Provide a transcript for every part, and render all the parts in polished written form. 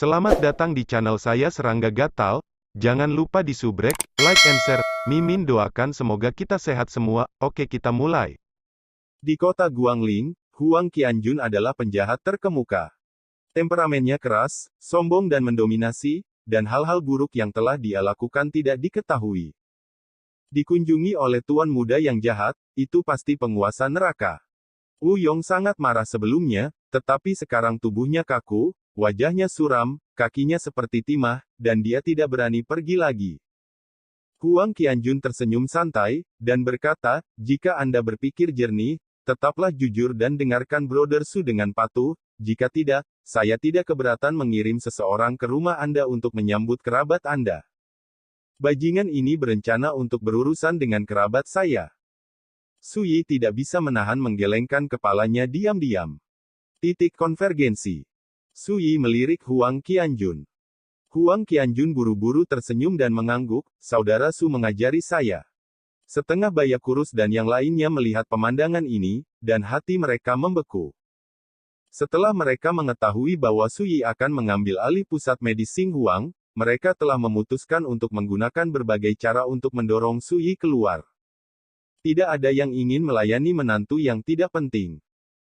Selamat datang di channel saya Serangga Gatal. Jangan lupa di subrek, like and share. Mimin doakan semoga kita sehat semua. Oke, kita mulai. Di kota Guangling, Huang Qianjun adalah penjahat terkemuka. Temperamennya keras, sombong dan mendominasi, dan hal-hal buruk yang telah dia lakukan tidak diketahui. Dikunjungi oleh tuan muda yang jahat, itu pasti penguasa neraka. Wu Yong sangat marah sebelumnya, tetapi sekarang tubuhnya kaku, wajahnya suram, kakinya seperti timah, dan dia tidak berani pergi lagi. Huang Qianjun tersenyum santai, dan berkata, jika Anda berpikir jernih, tetaplah jujur dan dengarkan Brother Su dengan patuh, jika tidak, saya tidak keberatan mengirim seseorang ke rumah Anda untuk menyambut kerabat Anda. Bajingan ini berencana untuk berurusan dengan kerabat saya. Su Yi tidak bisa menahan menggelengkan kepalanya diam-diam. Titik konvergensi. Su Yi melirik Huang Qianjun. Huang Qianjun buru-buru tersenyum dan mengangguk, saudara Su mengajari saya. Setengah baya kurus dan yang lainnya melihat pemandangan ini, dan hati mereka membeku. Setelah mereka mengetahui bahwa Su Yi akan mengambil alih pusat medis Xinhuang, mereka telah memutuskan untuk menggunakan berbagai cara untuk mendorong Su Yi keluar. Tidak ada yang ingin melayani menantu yang tidak penting.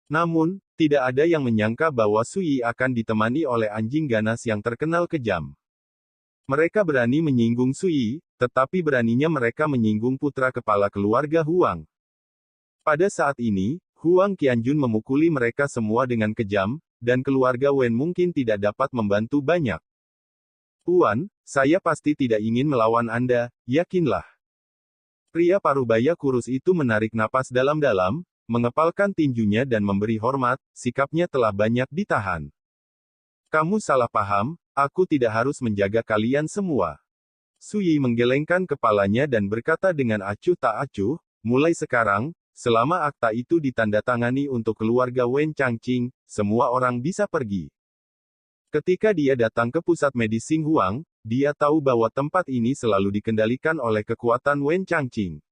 Namun, tidak ada yang menyangka bahwa Su Yi akan ditemani oleh anjing ganas yang terkenal kejam. Mereka berani menyinggung Su Yi, tetapi beraninya mereka menyinggung putra kepala keluarga Huang. Pada saat ini, Huang Qianjun memukuli mereka semua dengan kejam, dan keluarga Wen mungkin tidak dapat membantu banyak. Tuan, saya pasti tidak ingin melawan Anda, yakinlah. Pria parubaya kurus itu menarik napas dalam-dalam, mengepalkan tinjunya dan memberi hormat, sikapnya telah banyak ditahan. Kamu salah paham, aku tidak harus menjaga kalian semua. Su Yi menggelengkan kepalanya dan berkata dengan acuh tak acuh, mulai sekarang, selama akta itu ditandatangani untuk keluarga Wen Changqing, semua orang bisa pergi. Ketika dia datang ke pusat medis Xinhuang, dia tahu bahwa tempat ini selalu dikendalikan oleh kekuatan Wen Changqing.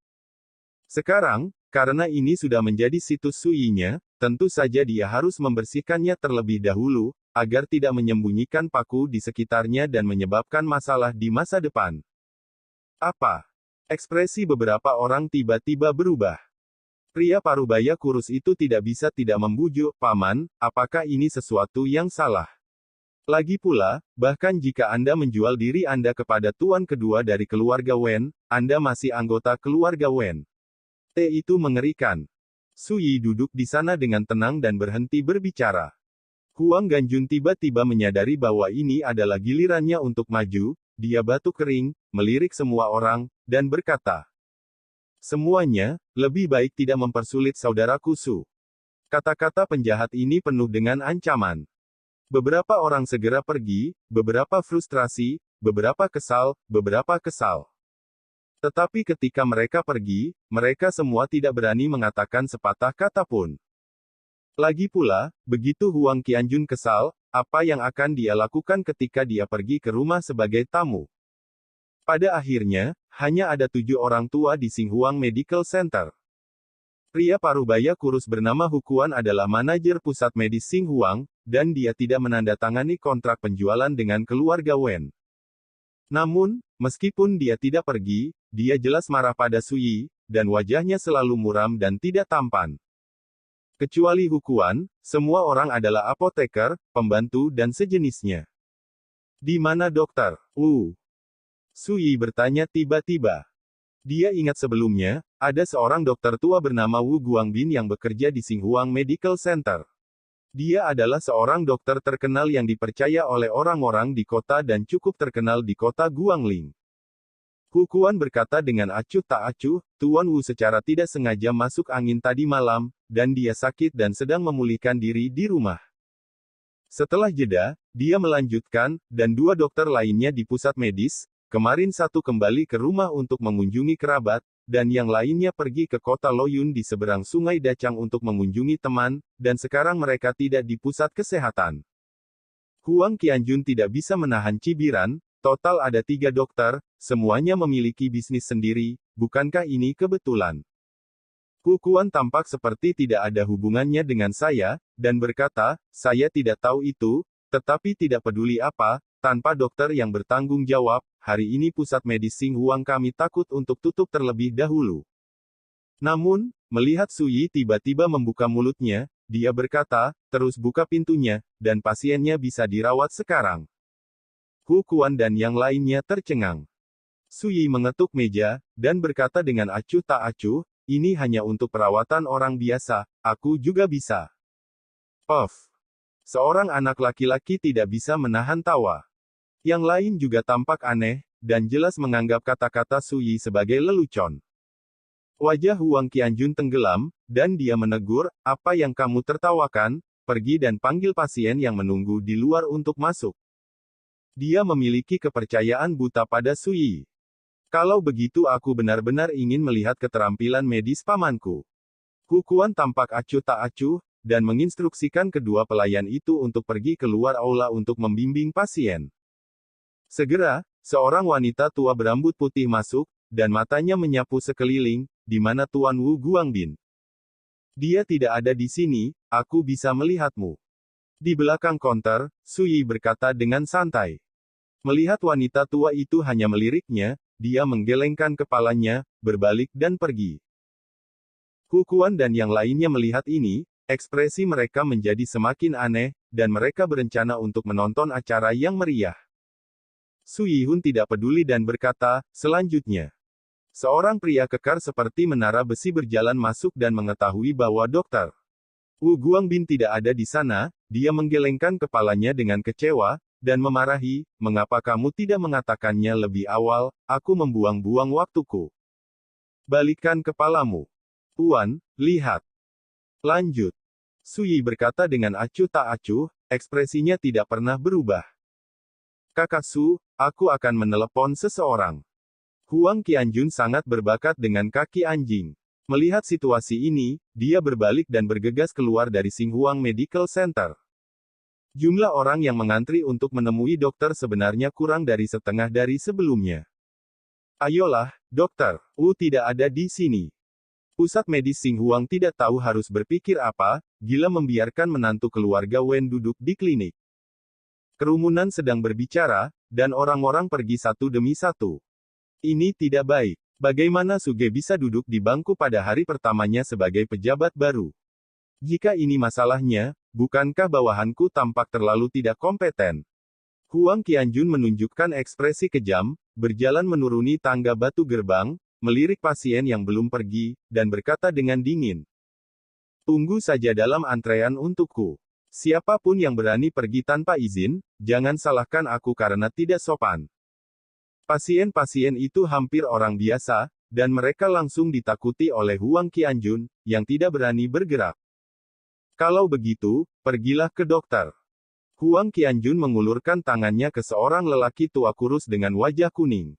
Sekarang, karena ini sudah menjadi situs Su Yi-nya, tentu saja dia harus membersihkannya terlebih dahulu, agar tidak menyembunyikan paku di sekitarnya dan menyebabkan masalah di masa depan. Apa? Ekspresi beberapa orang tiba-tiba berubah. Pria parubaya kurus itu tidak bisa tidak membujuk, Paman, apakah ini sesuatu yang salah? Lagi pula, bahkan jika Anda menjual diri Anda kepada tuan kedua dari keluarga Wen, Anda masih anggota keluarga Wen. Itu mengerikan. Su Yi duduk di sana dengan tenang dan berhenti berbicara. Huang Ganjun tiba-tiba menyadari bahwa ini adalah gilirannya untuk maju, dia batuk kering, melirik semua orang, dan berkata, semuanya, lebih baik tidak mempersulit saudaraku Su. Kata-kata penjahat ini penuh dengan ancaman. Beberapa orang segera pergi, beberapa frustrasi, beberapa kesal, beberapa kesal. Tetapi ketika mereka pergi, mereka semua tidak berani mengatakan sepatah kata pun. Lagi pula, begitu Huang Qianjun kesal, apa yang akan dia lakukan ketika dia pergi ke rumah sebagai tamu? Pada akhirnya, hanya ada 7 orang tua di Xinhuang Medical Center. Pria parubaya kurus bernama Hukuan adalah manajer pusat medis Xinhuang, dan dia tidak menandatangani kontrak penjualan dengan keluarga Wen. Namun, meskipun dia tidak pergi, dia jelas marah pada Su Yi, dan wajahnya selalu muram dan tidak tampan. Kecuali Hukuan, semua orang adalah apoteker, pembantu dan sejenisnya. Di mana dokter? Su Yi bertanya tiba-tiba. Dia ingat sebelumnya, ada seorang dokter tua bernama Wu Guangbin yang bekerja di Xinhuang Medical Center. Dia adalah seorang dokter terkenal yang dipercaya oleh orang-orang di kota dan cukup terkenal di kota Guangling. Hukuan berkata dengan acuh tak acuh, Tuan Wu secara tidak sengaja masuk angin tadi malam, dan dia sakit dan sedang memulihkan diri di rumah. Setelah jeda, dia melanjutkan, dan 2 dokter lainnya di pusat medis, kemarin satu kembali ke rumah untuk mengunjungi kerabat, dan yang lainnya pergi ke kota Loyun di seberang sungai Dacang untuk mengunjungi teman, dan sekarang mereka tidak di pusat kesehatan. Huang Qianjun tidak bisa menahan cibiran, total ada 3 dokter, semuanya memiliki bisnis sendiri, bukankah ini kebetulan? Hukuan tampak seperti tidak ada hubungannya dengan saya, dan berkata, saya tidak tahu itu, Tetapi tidak peduli apa, tanpa dokter yang bertanggung jawab, hari ini pusat medis Xinhuang kami takut untuk tutup terlebih dahulu. Namun, melihat Su Yi tiba-tiba membuka mulutnya, dia berkata, terus buka pintunya, dan pasiennya bisa dirawat sekarang. Hu Quan dan yang lainnya tercengang. Su Yi mengetuk meja, dan berkata dengan acuh tak acuh, ini hanya untuk perawatan orang biasa, aku juga bisa. Off. Seorang anak laki-laki tidak bisa menahan tawa. Yang lain juga tampak aneh, dan jelas menganggap kata-kata Su Yi sebagai lelucon. Wajah Huang Qianjun tenggelam, dan dia menegur, apa yang kamu tertawakan, pergi dan panggil pasien yang menunggu di luar untuk masuk. Dia memiliki kepercayaan buta pada Su Yi. Kalau begitu aku benar-benar ingin melihat keterampilan medis pamanku. Hu Quan tampak acuh tak acuh, dan menginstruksikan kedua pelayan itu untuk pergi keluar aula untuk membimbing pasien. Segera, seorang wanita tua berambut putih masuk, dan matanya menyapu sekeliling, di mana Tuan Wu Guangbin. Dia tidak ada di sini, aku bisa melihatmu. Di belakang konter, Su Yi berkata dengan santai. Melihat wanita tua itu hanya meliriknya, dia menggelengkan kepalanya, berbalik dan pergi. Hu Quan dan yang lainnya melihat ini, ekspresi mereka menjadi semakin aneh, dan mereka berencana untuk menonton acara yang meriah. Su Yihun tidak peduli dan berkata, selanjutnya. Seorang pria kekar seperti menara besi berjalan masuk dan mengetahui bahwa Dr. Wu Guangbin tidak ada di sana, dia menggelengkan kepalanya dengan kecewa, dan memarahi, mengapa kamu tidak mengatakannya lebih awal, aku membuang-buang waktuku. Balikkan kepalamu. Tuan, lihat. Lanjut. Su Yi berkata dengan acuh tak acuh, ekspresinya tidak pernah berubah. Kakak Su, aku akan menelepon seseorang. Huang Qianjun sangat berbakat dengan kaki anjing. Melihat situasi ini, dia berbalik dan bergegas keluar dari Xinhuang Medical Center. Jumlah orang yang mengantri untuk menemui dokter sebenarnya kurang dari setengah dari sebelumnya. Ayolah, dokter, Wu tidak ada di sini. Pusat medis Xinhuang tidak tahu harus berpikir apa, gila membiarkan menantu keluarga Wen duduk di klinik. Kerumunan sedang berbicara, dan orang-orang pergi satu demi satu. Ini tidak baik. Bagaimana Suge bisa duduk di bangku pada hari pertamanya sebagai pejabat baru? Jika ini masalahnya, bukankah bawahanku tampak terlalu tidak kompeten? Huang Qianjun menunjukkan ekspresi kejam, berjalan menuruni tangga batu gerbang, melirik pasien yang belum pergi, dan berkata dengan dingin. Tunggu saja dalam antrean untukku. Siapapun yang berani pergi tanpa izin, jangan salahkan aku karena tidak sopan. Pasien-pasien itu hampir orang biasa, dan mereka langsung ditakuti oleh Huang Qianjun, yang tidak berani bergerak. Kalau begitu, pergilah ke dokter. Huang Qianjun mengulurkan tangannya ke seorang lelaki tua kurus dengan wajah kuning.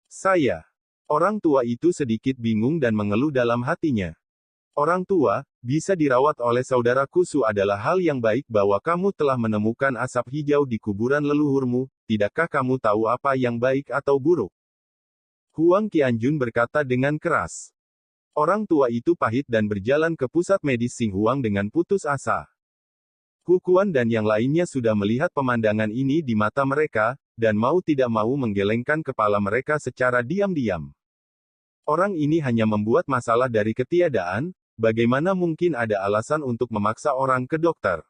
Saya. Orang tua itu sedikit bingung dan mengeluh dalam hatinya. Orang tua, bisa dirawat oleh saudaraku Su adalah hal yang baik bahwa kamu telah menemukan asap hijau di kuburan leluhurmu, tidakkah kamu tahu apa yang baik atau buruk? Huang Qianjun berkata dengan keras. Orang tua itu pahit dan berjalan ke pusat medis Xinhuang dengan putus asa. Hu Quan dan yang lainnya sudah melihat pemandangan ini di mata mereka, dan mau tidak mau menggelengkan kepala mereka secara diam-diam. Orang ini hanya membuat masalah dari ketiadaan, bagaimana mungkin ada alasan untuk memaksa orang ke dokter?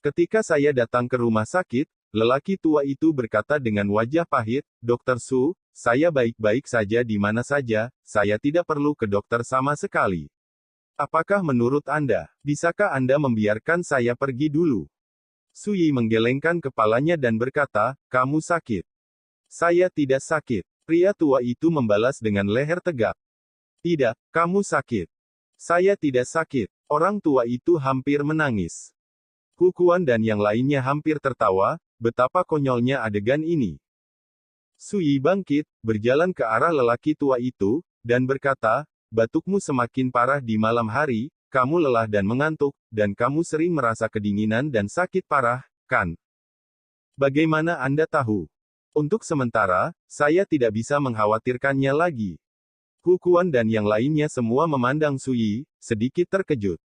Ketika saya datang ke rumah sakit, lelaki tua itu berkata dengan wajah pahit, Dokter Su, saya baik-baik saja di mana saja, saya tidak perlu ke dokter sama sekali. Apakah menurut Anda, bisakah Anda membiarkan saya pergi dulu? Su Yi menggelengkan kepalanya dan berkata, kamu sakit. Saya tidak sakit. Pria tua itu membalas dengan leher tegak. Tidak, kamu sakit. Saya tidak sakit. Orang tua itu hampir menangis. Hu Quan dan yang lainnya hampir tertawa, betapa konyolnya adegan ini. Su Yi bangkit, berjalan ke arah lelaki tua itu, dan berkata, batukmu semakin parah di malam hari, kamu lelah dan mengantuk, dan kamu sering merasa kedinginan dan sakit parah, kan? Bagaimana Anda tahu? Untuk sementara, saya tidak bisa mengkhawatirkannya lagi. Hu Quan dan yang lainnya semua memandang Su Yi, sedikit terkejut.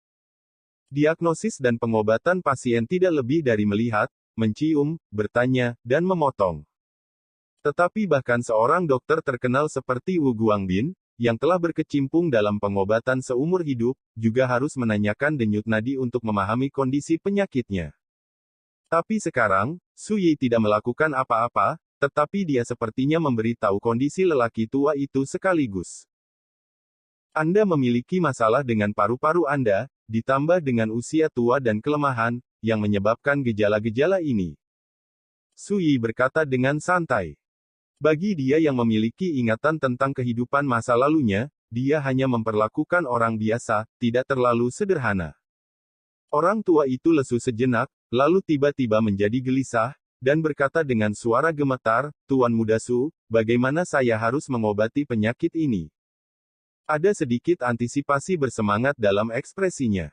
Diagnosis dan pengobatan pasien tidak lebih dari melihat, mencium, bertanya, dan memotong. Tetapi bahkan seorang dokter terkenal seperti Wu Guangbin, yang telah berkecimpung dalam pengobatan seumur hidup, juga harus menanyakan denyut nadi untuk memahami kondisi penyakitnya. Tapi sekarang, Su Yi tidak melakukan apa-apa, tetapi dia sepertinya memberitahu kondisi lelaki tua itu sekaligus. Anda memiliki masalah dengan paru-paru Anda, ditambah dengan usia tua dan kelemahan, yang menyebabkan gejala-gejala ini. Su Yi berkata dengan santai. Bagi dia yang memiliki ingatan tentang kehidupan masa lalunya, dia hanya memperlakukan orang biasa, tidak terlalu sederhana. Orang tua itu lesu sejenak, lalu tiba-tiba menjadi gelisah, dan berkata dengan suara gemetar, "Tuan Muda Su, bagaimana saya harus mengobati penyakit ini?" Ada sedikit antisipasi bersemangat dalam ekspresinya.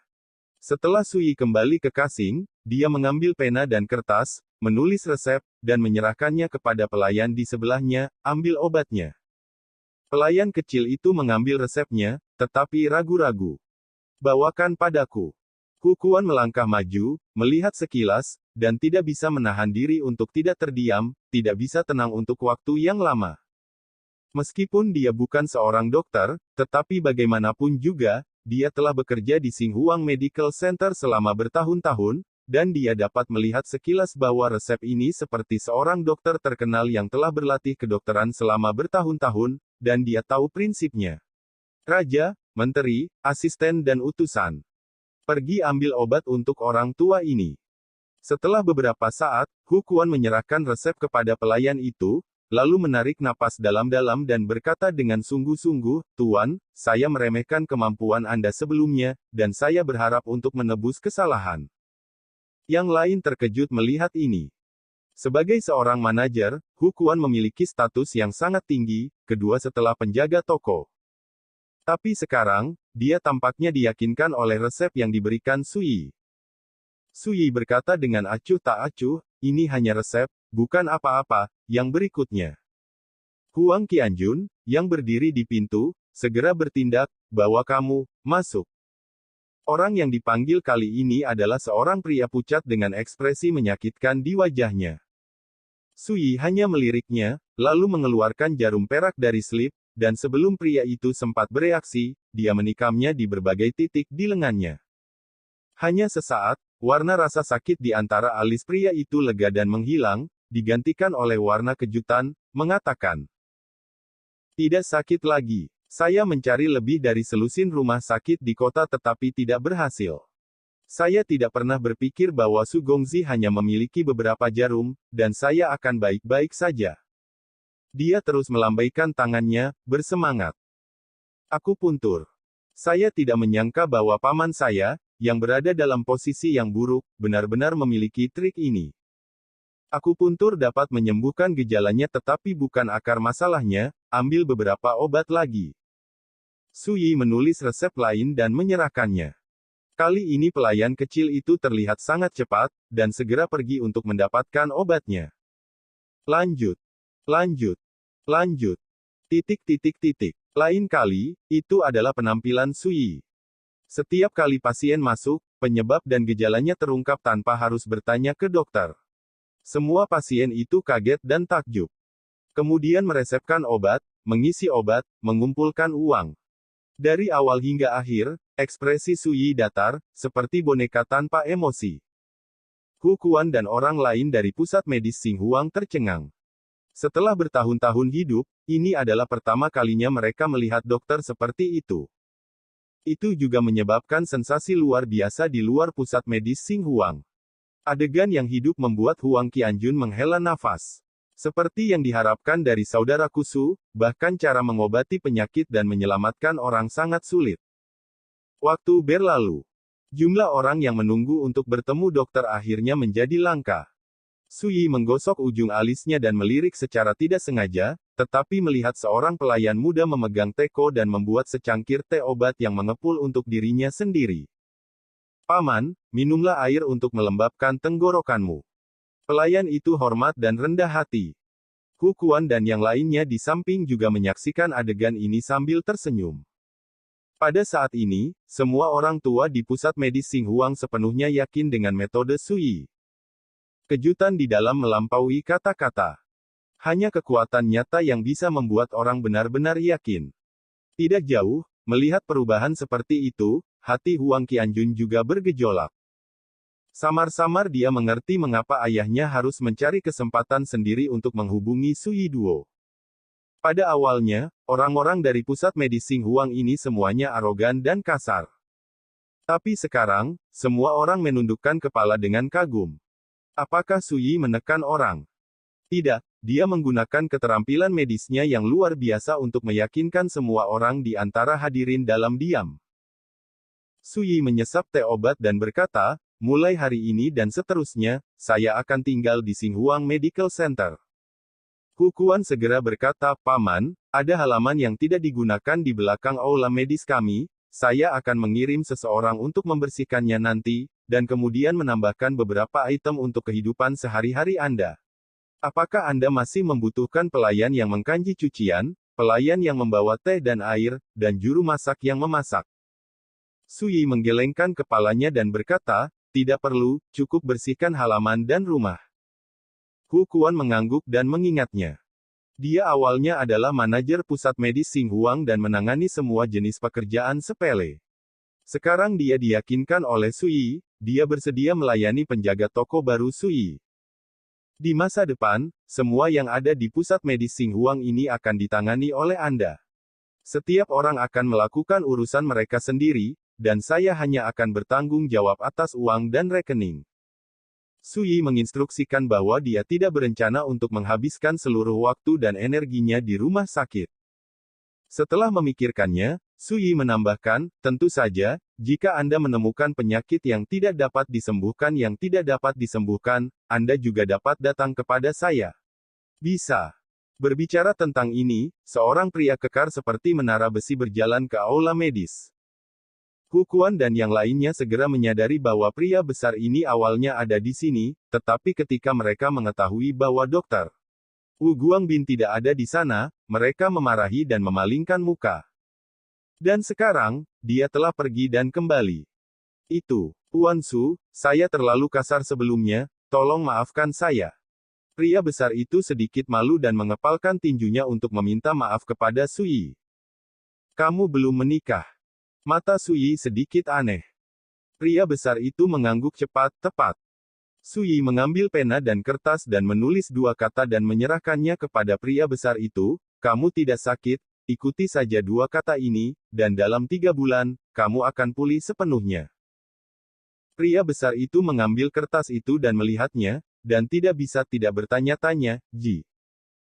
Setelah Su Yi kembali ke kasing, dia mengambil pena dan kertas, menulis resep, dan menyerahkannya kepada pelayan di sebelahnya, "Ambil obatnya." Pelayan kecil itu mengambil resepnya, tetapi ragu-ragu. "Bawakan padaku." Kukuan melangkah maju, melihat sekilas, dan tidak bisa menahan diri untuk tidak terdiam, tidak bisa tenang untuk waktu yang lama. Meskipun dia bukan seorang dokter, tetapi bagaimanapun juga, dia telah bekerja di Xinghuang Medical Center selama bertahun-tahun, dan dia dapat melihat sekilas bahwa resep ini seperti seorang dokter terkenal yang telah berlatih kedokteran selama bertahun-tahun, dan dia tahu prinsipnya. Raja, menteri, asisten dan utusan. Pergi ambil obat untuk orang tua ini. Setelah beberapa saat, Kukuan menyerahkan resep kepada pelayan itu, lalu menarik napas dalam-dalam dan berkata dengan sungguh-sungguh, "Tuan, saya meremehkan kemampuan Anda sebelumnya, dan saya berharap untuk menebus kesalahan." Yang lain terkejut melihat ini. Sebagai seorang manajer, Kukuan memiliki status yang sangat tinggi, kedua setelah penjaga toko. Tapi sekarang, dia tampaknya diyakinkan oleh resep yang diberikan Su Yi. Su Yi berkata dengan acuh tak acuh, "Ini hanya resep, bukan apa-apa." Yang berikutnya, Huang Qianjun, yang berdiri di pintu, segera bertindak, "Bawa kamu, masuk." Orang yang dipanggil kali ini adalah seorang pria pucat dengan ekspresi menyakitkan di wajahnya. Su Yi hanya meliriknya, lalu mengeluarkan jarum perak dari slip, dan sebelum pria itu sempat bereaksi, dia menikamnya di berbagai titik di lengannya. Hanya sesaat, warna rasa sakit di antara alis pria itu lega dan menghilang, digantikan oleh warna kejutan, mengatakan, "Tidak sakit lagi. Saya mencari lebih dari selusin rumah sakit di kota tetapi tidak berhasil. Saya tidak pernah berpikir bahwa Su Gongzi hanya memiliki beberapa jarum, dan saya akan baik-baik saja." Dia terus melambaikan tangannya, bersemangat. "Akupuntur. Saya tidak menyangka bahwa paman saya, yang berada dalam posisi yang buruk, benar-benar memiliki trik ini. Akupuntur dapat menyembuhkan gejalanya tetapi bukan akar masalahnya, ambil beberapa obat lagi." Su Yi menulis resep lain dan menyerahkannya. Kali ini pelayan kecil itu terlihat sangat cepat, dan segera pergi untuk mendapatkan obatnya. "Lanjut. Lanjut. Lanjut. Titik titik titik." Lain kali, itu adalah penampilan Su Yi. Setiap kali pasien masuk, penyebab dan gejalanya terungkap tanpa harus bertanya ke dokter. Semua pasien itu kaget dan takjub. Kemudian meresepkan obat, mengisi obat, mengumpulkan uang. Dari awal hingga akhir, ekspresi Su Yi datar, seperti boneka tanpa emosi. Kukuan dan orang lain dari pusat medis Xinghuang tercengang. Setelah bertahun-tahun hidup, ini adalah pertama kalinya mereka melihat dokter seperti itu. Itu juga menyebabkan sensasi luar biasa di luar pusat medis Xinghuang. Adegan yang hidup membuat Huang Qianjun menghela nafas. Seperti yang diharapkan dari saudaraku Su, bahkan cara mengobati penyakit dan menyelamatkan orang sangat sulit. Waktu berlalu. Jumlah orang yang menunggu untuk bertemu dokter akhirnya menjadi langka. Su Yi menggosok ujung alisnya dan melirik secara tidak sengaja, tetapi melihat seorang pelayan muda memegang teko dan membuat secangkir teh obat yang mengepul untuk dirinya sendiri. "Paman, minumlah air untuk melembabkan tenggorokanmu." Pelayan itu hormat dan rendah hati. Kukuan dan yang lainnya di samping juga menyaksikan adegan ini sambil tersenyum. Pada saat ini, semua orang tua di pusat medis Xinhuang sepenuhnya yakin dengan metode Suyi. Kejutan di dalam melampaui kata-kata. Hanya kekuatan nyata yang bisa membuat orang benar-benar yakin. Tidak jauh, melihat perubahan seperti itu, hati Huang Qianjun juga bergejolak. Samar-samar dia mengerti mengapa ayahnya harus mencari kesempatan sendiri untuk menghubungi Suyi Duo. Pada awalnya, orang-orang dari pusat medis Xinhuang ini semuanya arogan dan kasar. Tapi sekarang, semua orang menundukkan kepala dengan kagum. Apakah Suyi menekan orang? Tidak, dia menggunakan keterampilan medisnya yang luar biasa untuk meyakinkan semua orang di antara hadirin dalam diam. Suyi menyesap teh obat dan berkata, mulai hari ini dan seterusnya, saya akan tinggal di Xinhuang Medical Center. Hukuan segera berkata, Paman, ada halaman yang tidak digunakan di belakang aula medis kami, saya akan mengirim seseorang untuk membersihkannya nanti, dan kemudian menambahkan beberapa item untuk kehidupan sehari-hari Anda. Apakah Anda masih membutuhkan pelayan yang mengkanji cucian, pelayan yang membawa teh dan air, dan juru masak yang memasak? Suyi menggelengkan kepalanya dan berkata, tidak perlu, cukup bersihkan halaman dan rumah. Hukuan mengangguk dan mengingatnya. Dia awalnya adalah manajer pusat medis Xinhuang dan menangani semua jenis pekerjaan sepele. Sekarang dia diyakinkan oleh Suyi, dia bersedia melayani penjaga toko baru Suyi. Di masa depan, semua yang ada di pusat medis Xinhuang ini akan ditangani oleh Anda. Setiap orang akan melakukan urusan mereka sendiri, dan saya hanya akan bertanggung jawab atas uang dan rekening. Suyi menginstruksikan bahwa dia tidak berencana untuk menghabiskan seluruh waktu dan energinya di rumah sakit. Setelah memikirkannya, Suyi menambahkan, tentu saja, jika Anda menemukan penyakit yang tidak dapat disembuhkan, Anda juga dapat datang kepada saya. Bisa. Berbicara tentang ini, seorang pria kekar seperti menara besi berjalan ke aula medis. Hukuan dan yang lainnya segera menyadari bahwa pria besar ini awalnya ada di sini, tetapi ketika mereka mengetahui bahwa Dr. Wu Guangbin tidak ada di sana, mereka memarahi dan memalingkan muka. Dan sekarang, dia telah pergi dan kembali. Itu, Tuan Su, saya terlalu kasar sebelumnya, tolong maafkan saya. Pria besar itu sedikit malu dan mengepalkan tinjunya untuk meminta maaf kepada Suyi. Kamu belum menikah. Mata Suyi sedikit aneh. Pria besar itu mengangguk cepat, tepat. Suyi mengambil pena dan kertas dan menulis dua kata dan menyerahkannya kepada pria besar itu, kamu tidak sakit, ikuti saja dua kata ini, dan dalam 3 bulan, kamu akan pulih sepenuhnya. Pria besar itu mengambil kertas itu dan melihatnya, dan tidak bisa tidak bertanya-tanya, Ji.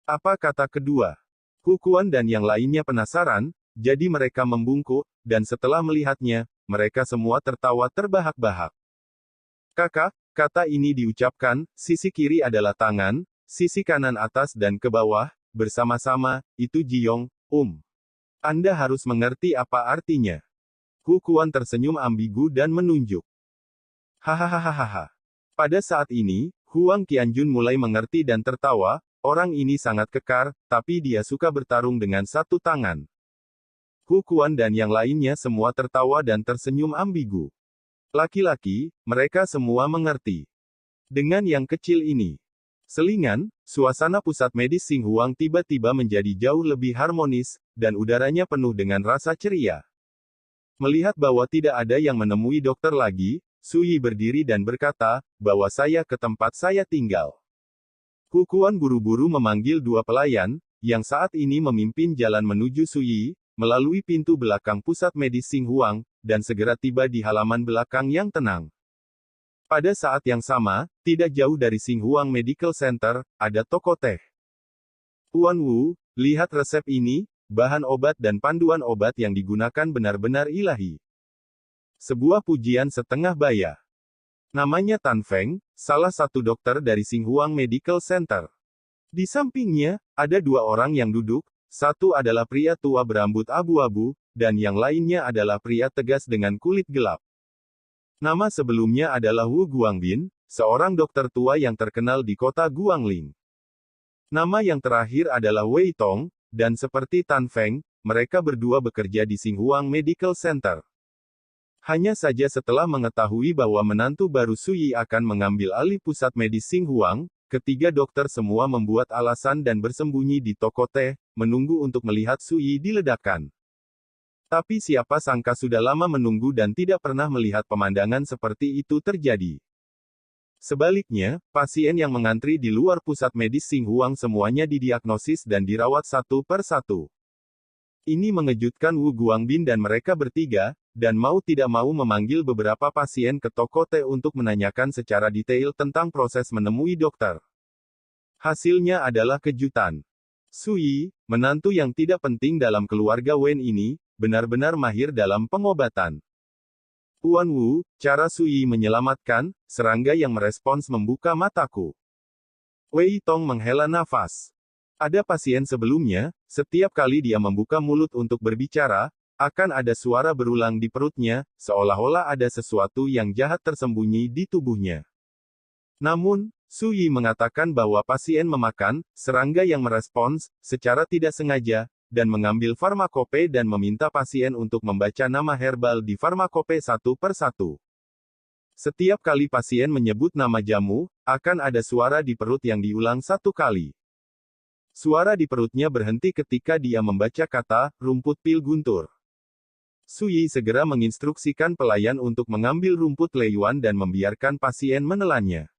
Apa kata kedua? Hukuan dan yang lainnya penasaran, jadi mereka membungkuk, dan setelah melihatnya, mereka semua tertawa terbahak-bahak. Kakak, kata ini diucapkan, sisi kiri adalah tangan, sisi kanan atas dan ke bawah, bersama-sama, itu Jiyong, Anda harus mengerti apa artinya. Hukuan tersenyum ambigu dan menunjuk. Hahaha. Pada saat ini, Huang Qianjun mulai mengerti dan tertawa, orang ini sangat kekar, tapi dia suka bertarung dengan satu tangan. Hukuan dan yang lainnya semua tertawa dan tersenyum ambigu. Laki-laki, mereka semua mengerti. Dengan yang kecil ini. Selingan, suasana pusat medis Xinhuang tiba-tiba menjadi jauh lebih harmonis, dan udaranya penuh dengan rasa ceria. Melihat bahwa tidak ada yang menemui dokter lagi, Suyi berdiri dan berkata, bawa saya ke tempat saya tinggal. Hukuan buru-buru memanggil dua pelayan, yang saat ini memimpin jalan menuju Suyi, melalui pintu belakang pusat medis Xinhuang, dan segera tiba di halaman belakang yang tenang. Pada saat yang sama, tidak jauh dari Xinhuang Medical Center, ada toko teh. Tuan Wu, lihat resep ini, bahan obat dan panduan obat yang digunakan benar-benar ilahi. Sebuah pujian setengah baya. Namanya Tan Feng, salah satu dokter dari Xinhuang Medical Center. Di sampingnya, ada dua orang yang duduk, satu adalah pria tua berambut abu-abu, dan yang lainnya adalah pria tegas dengan kulit gelap. Nama sebelumnya adalah Wu Guangbin, seorang dokter tua yang terkenal di kota Guangling. Nama yang terakhir adalah Wei Tong, dan seperti Tan Feng, mereka berdua bekerja di Xinhuang Medical Center. Hanya saja setelah mengetahui bahwa menantu baru Suyi akan mengambil alih pusat medis Xinhuang, ketiga dokter semua membuat alasan dan bersembunyi di toko teh, menunggu untuk melihat Suyi diledakkan. Tapi siapa sangka sudah lama menunggu dan tidak pernah melihat pemandangan seperti itu terjadi. Sebaliknya, pasien yang mengantri di luar pusat medis Xinhuang semuanya didiagnosis dan dirawat satu per satu. Ini mengejutkan Wu Guangbin dan mereka bertiga, dan mau tidak mau memanggil beberapa pasien ke toko teh untuk menanyakan secara detail tentang proses menemui dokter. Hasilnya adalah kejutan. Suyi, menantu yang tidak penting dalam keluarga Wen ini, benar-benar mahir dalam pengobatan. Tuan Wu, cara Suyi menyelamatkan, serangga yang merespons membuka mataku. Wei Tong menghela nafas. Ada pasien sebelumnya, setiap kali dia membuka mulut untuk berbicara, akan ada suara berulang di perutnya, seolah-olah ada sesuatu yang jahat tersembunyi di tubuhnya. Namun, Suyi mengatakan bahwa pasien memakan serangga yang merespons secara tidak sengaja, dan mengambil farmakope dan meminta pasien untuk membaca nama herbal di farmakope satu per satu. Setiap kali pasien menyebut nama jamu, akan ada suara di perut yang diulang satu kali. Suara di perutnya berhenti ketika dia membaca kata, rumput pil guntur. Suyi segera menginstruksikan pelayan untuk mengambil rumput leyuan dan membiarkan pasien menelannya.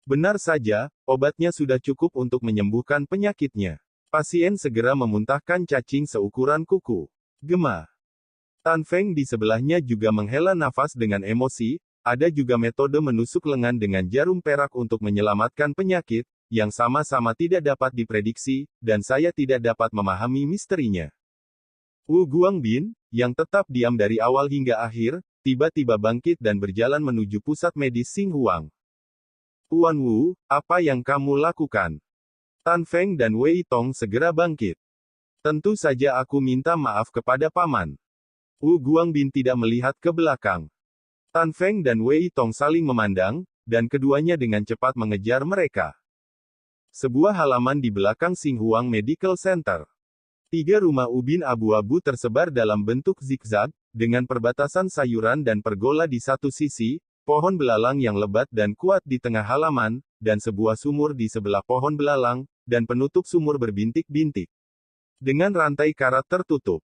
Benar saja, obatnya sudah cukup untuk menyembuhkan penyakitnya. Pasien segera memuntahkan cacing seukuran kuku. Gema. Tan Feng di sebelahnya juga menghela nafas dengan emosi, ada juga metode menusuk lengan dengan jarum perak untuk menyelamatkan penyakit, yang sama-sama tidak dapat diprediksi, dan saya tidak dapat memahami misterinya. Wu Guangbin, yang tetap diam dari awal hingga akhir, tiba-tiba bangkit dan berjalan menuju pusat medis Xinhuang. Tuan Wu, apa yang kamu lakukan? Tan Feng dan Wei Tong segera bangkit. Tentu saja aku minta maaf kepada paman. Wu Guangbin tidak melihat ke belakang. Tan Feng dan Wei Tong saling memandang, dan keduanya dengan cepat mengejar mereka. Sebuah halaman di belakang Xinhuang Medical Center. 3 rumah ubin abu-abu tersebar dalam bentuk zigzag, dengan perbatasan sayuran dan pergola di satu sisi, pohon belalang yang lebat dan kuat di tengah halaman, dan sebuah sumur di sebelah pohon belalang, dan penutup sumur berbintik-bintik. Dengan rantai karat tertutup.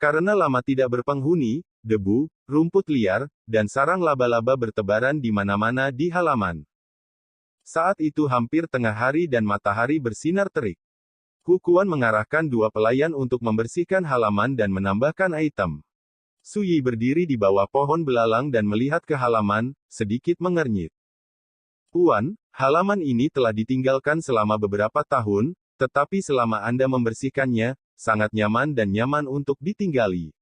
Karena lama tidak berpenghuni, debu, rumput liar, dan sarang laba-laba bertebaran di mana-mana di halaman. Saat itu hampir tengah hari dan matahari bersinar terik. Kukuan mengarahkan 2 pelayan untuk membersihkan halaman dan menambahkan item. Suyi berdiri di bawah pohon belalang dan melihat ke halaman, sedikit mengernyit. Tuan, halaman ini telah ditinggalkan selama beberapa tahun, tetapi selama Anda membersihkannya, sangat nyaman dan nyaman untuk ditinggali.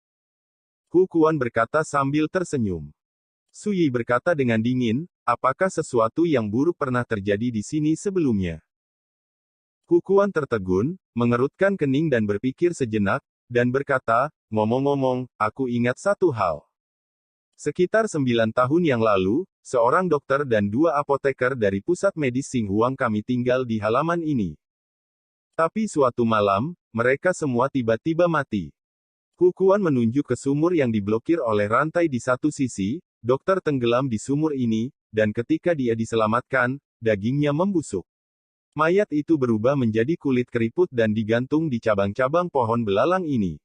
Kukuan berkata sambil tersenyum. Suyi berkata dengan dingin, apakah sesuatu yang buruk pernah terjadi di sini sebelumnya? Kukuan tertegun, mengerutkan kening dan berpikir sejenak, dan berkata, ngomong-ngomong, aku ingat satu hal. Sekitar 9 tahun yang lalu, seorang dokter dan 2 apoteker dari pusat medis Xinhuang kami tinggal di halaman ini. Tapi suatu malam, mereka semua tiba-tiba mati. Kukuan menunjuk ke sumur yang diblokir oleh rantai di satu sisi, dokter tenggelam di sumur ini, dan ketika dia diselamatkan, dagingnya membusuk. Mayat itu berubah menjadi kulit keriput dan digantung di cabang-cabang pohon belalang ini.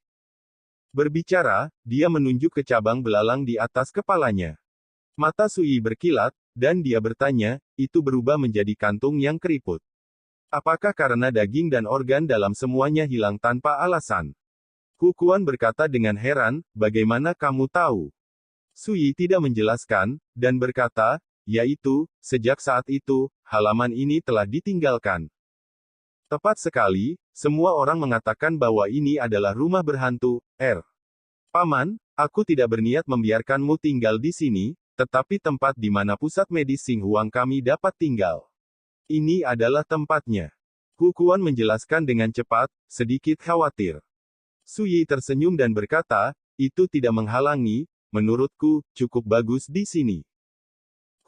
Berbicara, dia menunjuk ke cabang belalang di atas kepalanya. Mata Suyi berkilat, dan dia bertanya, itu berubah menjadi kantung yang keriput. Apakah karena daging dan organ dalam semuanya hilang tanpa alasan? Kukuan berkata dengan heran, bagaimana kamu tahu? Suyi tidak menjelaskan, dan berkata, yaitu, sejak saat itu, halaman ini telah ditinggalkan. Tepat sekali, semua orang mengatakan bahwa ini adalah rumah berhantu, Paman, aku tidak berniat membiarkanmu tinggal di sini, tetapi tempat di mana pusat medis Xinhuang kami dapat tinggal. Ini adalah tempatnya. Kukuan menjelaskan dengan cepat, sedikit khawatir. Suyi tersenyum dan berkata, itu tidak menghalangi, menurutku, cukup bagus di sini.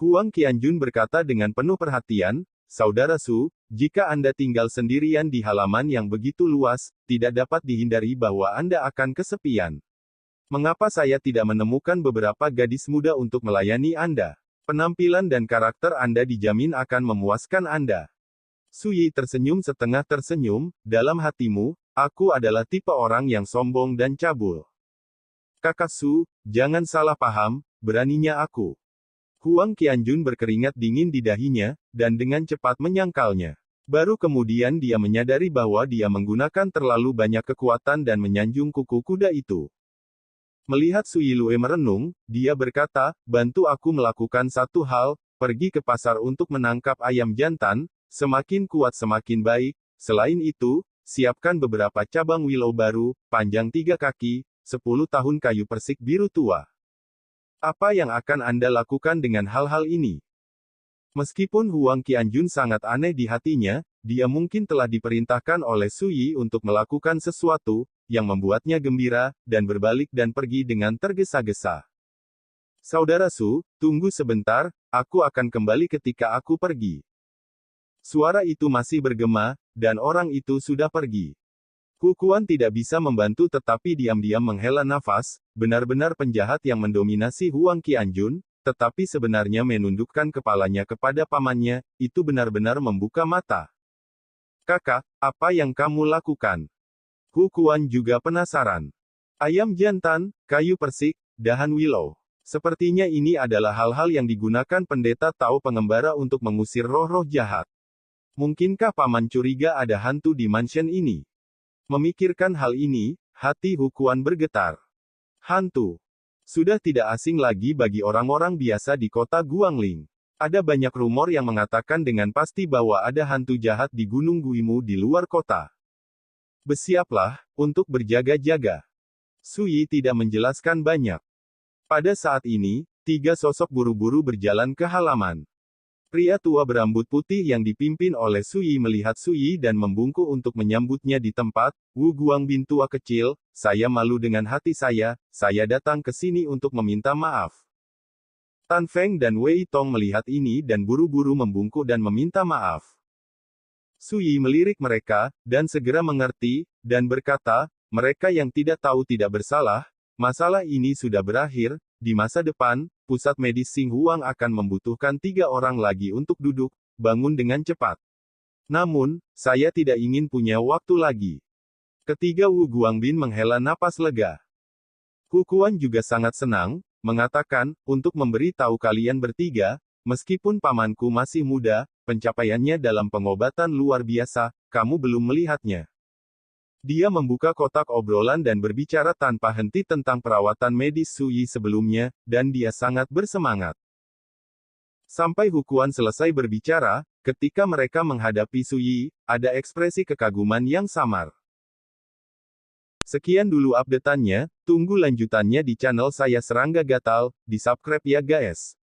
Huang Qianjun berkata dengan penuh perhatian, Saudara Su, jika Anda tinggal sendirian di halaman yang begitu luas, tidak dapat dihindari bahwa Anda akan kesepian. Mengapa saya tidak menemukan beberapa gadis muda untuk melayani Anda? Penampilan dan karakter Anda dijamin akan memuaskan Anda. Su Yi tersenyum setengah tersenyum, dalam hatimu, aku adalah tipe orang yang sombong dan cabul. Kakak Su, jangan salah paham, beraninya aku. Huang Qianjun berkeringat dingin di dahinya, dan dengan cepat menyangkalnya. Baru kemudian dia menyadari bahwa dia menggunakan terlalu banyak kekuatan dan menyanjung kuku kuda itu. Melihat Su Yilue merenung, dia berkata, bantu aku melakukan satu hal, pergi ke pasar untuk menangkap ayam jantan, semakin kuat semakin baik, selain itu, siapkan beberapa cabang willow baru, panjang 3 kaki, 10 tahun kayu persik biru tua. Apa yang akan Anda lakukan dengan hal-hal ini? Meskipun Huang Qianjun sangat aneh di hatinya, dia mungkin telah diperintahkan oleh Su Yi untuk melakukan sesuatu, yang membuatnya gembira, dan berbalik dan pergi dengan tergesa-gesa. Saudara Su, tunggu sebentar, aku akan kembali ketika aku pergi. Suara itu masih bergema, dan orang itu sudah pergi. Hukuan tidak bisa membantu tetapi diam-diam menghela nafas, benar-benar penjahat yang mendominasi Huang Qianjun, tetapi sebenarnya menundukkan kepalanya kepada pamannya, itu benar-benar membuka mata. Kakak, apa yang kamu lakukan? Hukuan juga penasaran. Ayam jantan, kayu persik, dahan willow. Sepertinya ini adalah hal-hal yang digunakan pendeta Tao pengembara untuk mengusir roh-roh jahat. Mungkinkah paman curiga ada hantu di mansion ini? Memikirkan hal ini, hati Hukuan bergetar. Hantu. Sudah tidak asing lagi bagi orang-orang biasa di kota Guangling. Ada banyak rumor yang mengatakan dengan pasti bahwa ada hantu jahat di Gunung Guimu di luar kota. Bersiaplah untuk berjaga-jaga. Su Yi tidak menjelaskan banyak. Pada saat ini, 3 sosok buru-buru berjalan ke halaman. Pria tua berambut putih yang dipimpin oleh Su Yi melihat Su Yi dan membungkuk untuk menyambutnya di tempat. Wu Guangbin tua kecil, saya malu dengan hati saya datang ke sini untuk meminta maaf. Tan Feng dan Wei Tong melihat ini dan buru-buru membungkuk dan meminta maaf. Su Yi melirik mereka, dan segera mengerti, dan berkata, mereka yang tidak tahu tidak bersalah, masalah ini sudah berakhir, di masa depan, pusat medis Xing Huang akan membutuhkan 3 orang lagi untuk duduk, bangun dengan cepat. Namun, saya tidak ingin punya waktu lagi. Ketiga Wu Guangbin menghela napas lega. Hukuan juga sangat senang, mengatakan, untuk memberi tahu kalian bertiga, meskipun pamanku masih muda, pencapaiannya dalam pengobatan luar biasa, kamu belum melihatnya. Dia membuka kotak obrolan dan berbicara tanpa henti tentang perawatan medis Su Yi sebelumnya, dan dia sangat bersemangat. Sampai Hukuan selesai berbicara, ketika mereka menghadapi Su Yi, ada ekspresi kekaguman yang samar. Sekian dulu update-annya, tunggu lanjutannya di channel saya Serangga Gatal, di subscribe ya guys.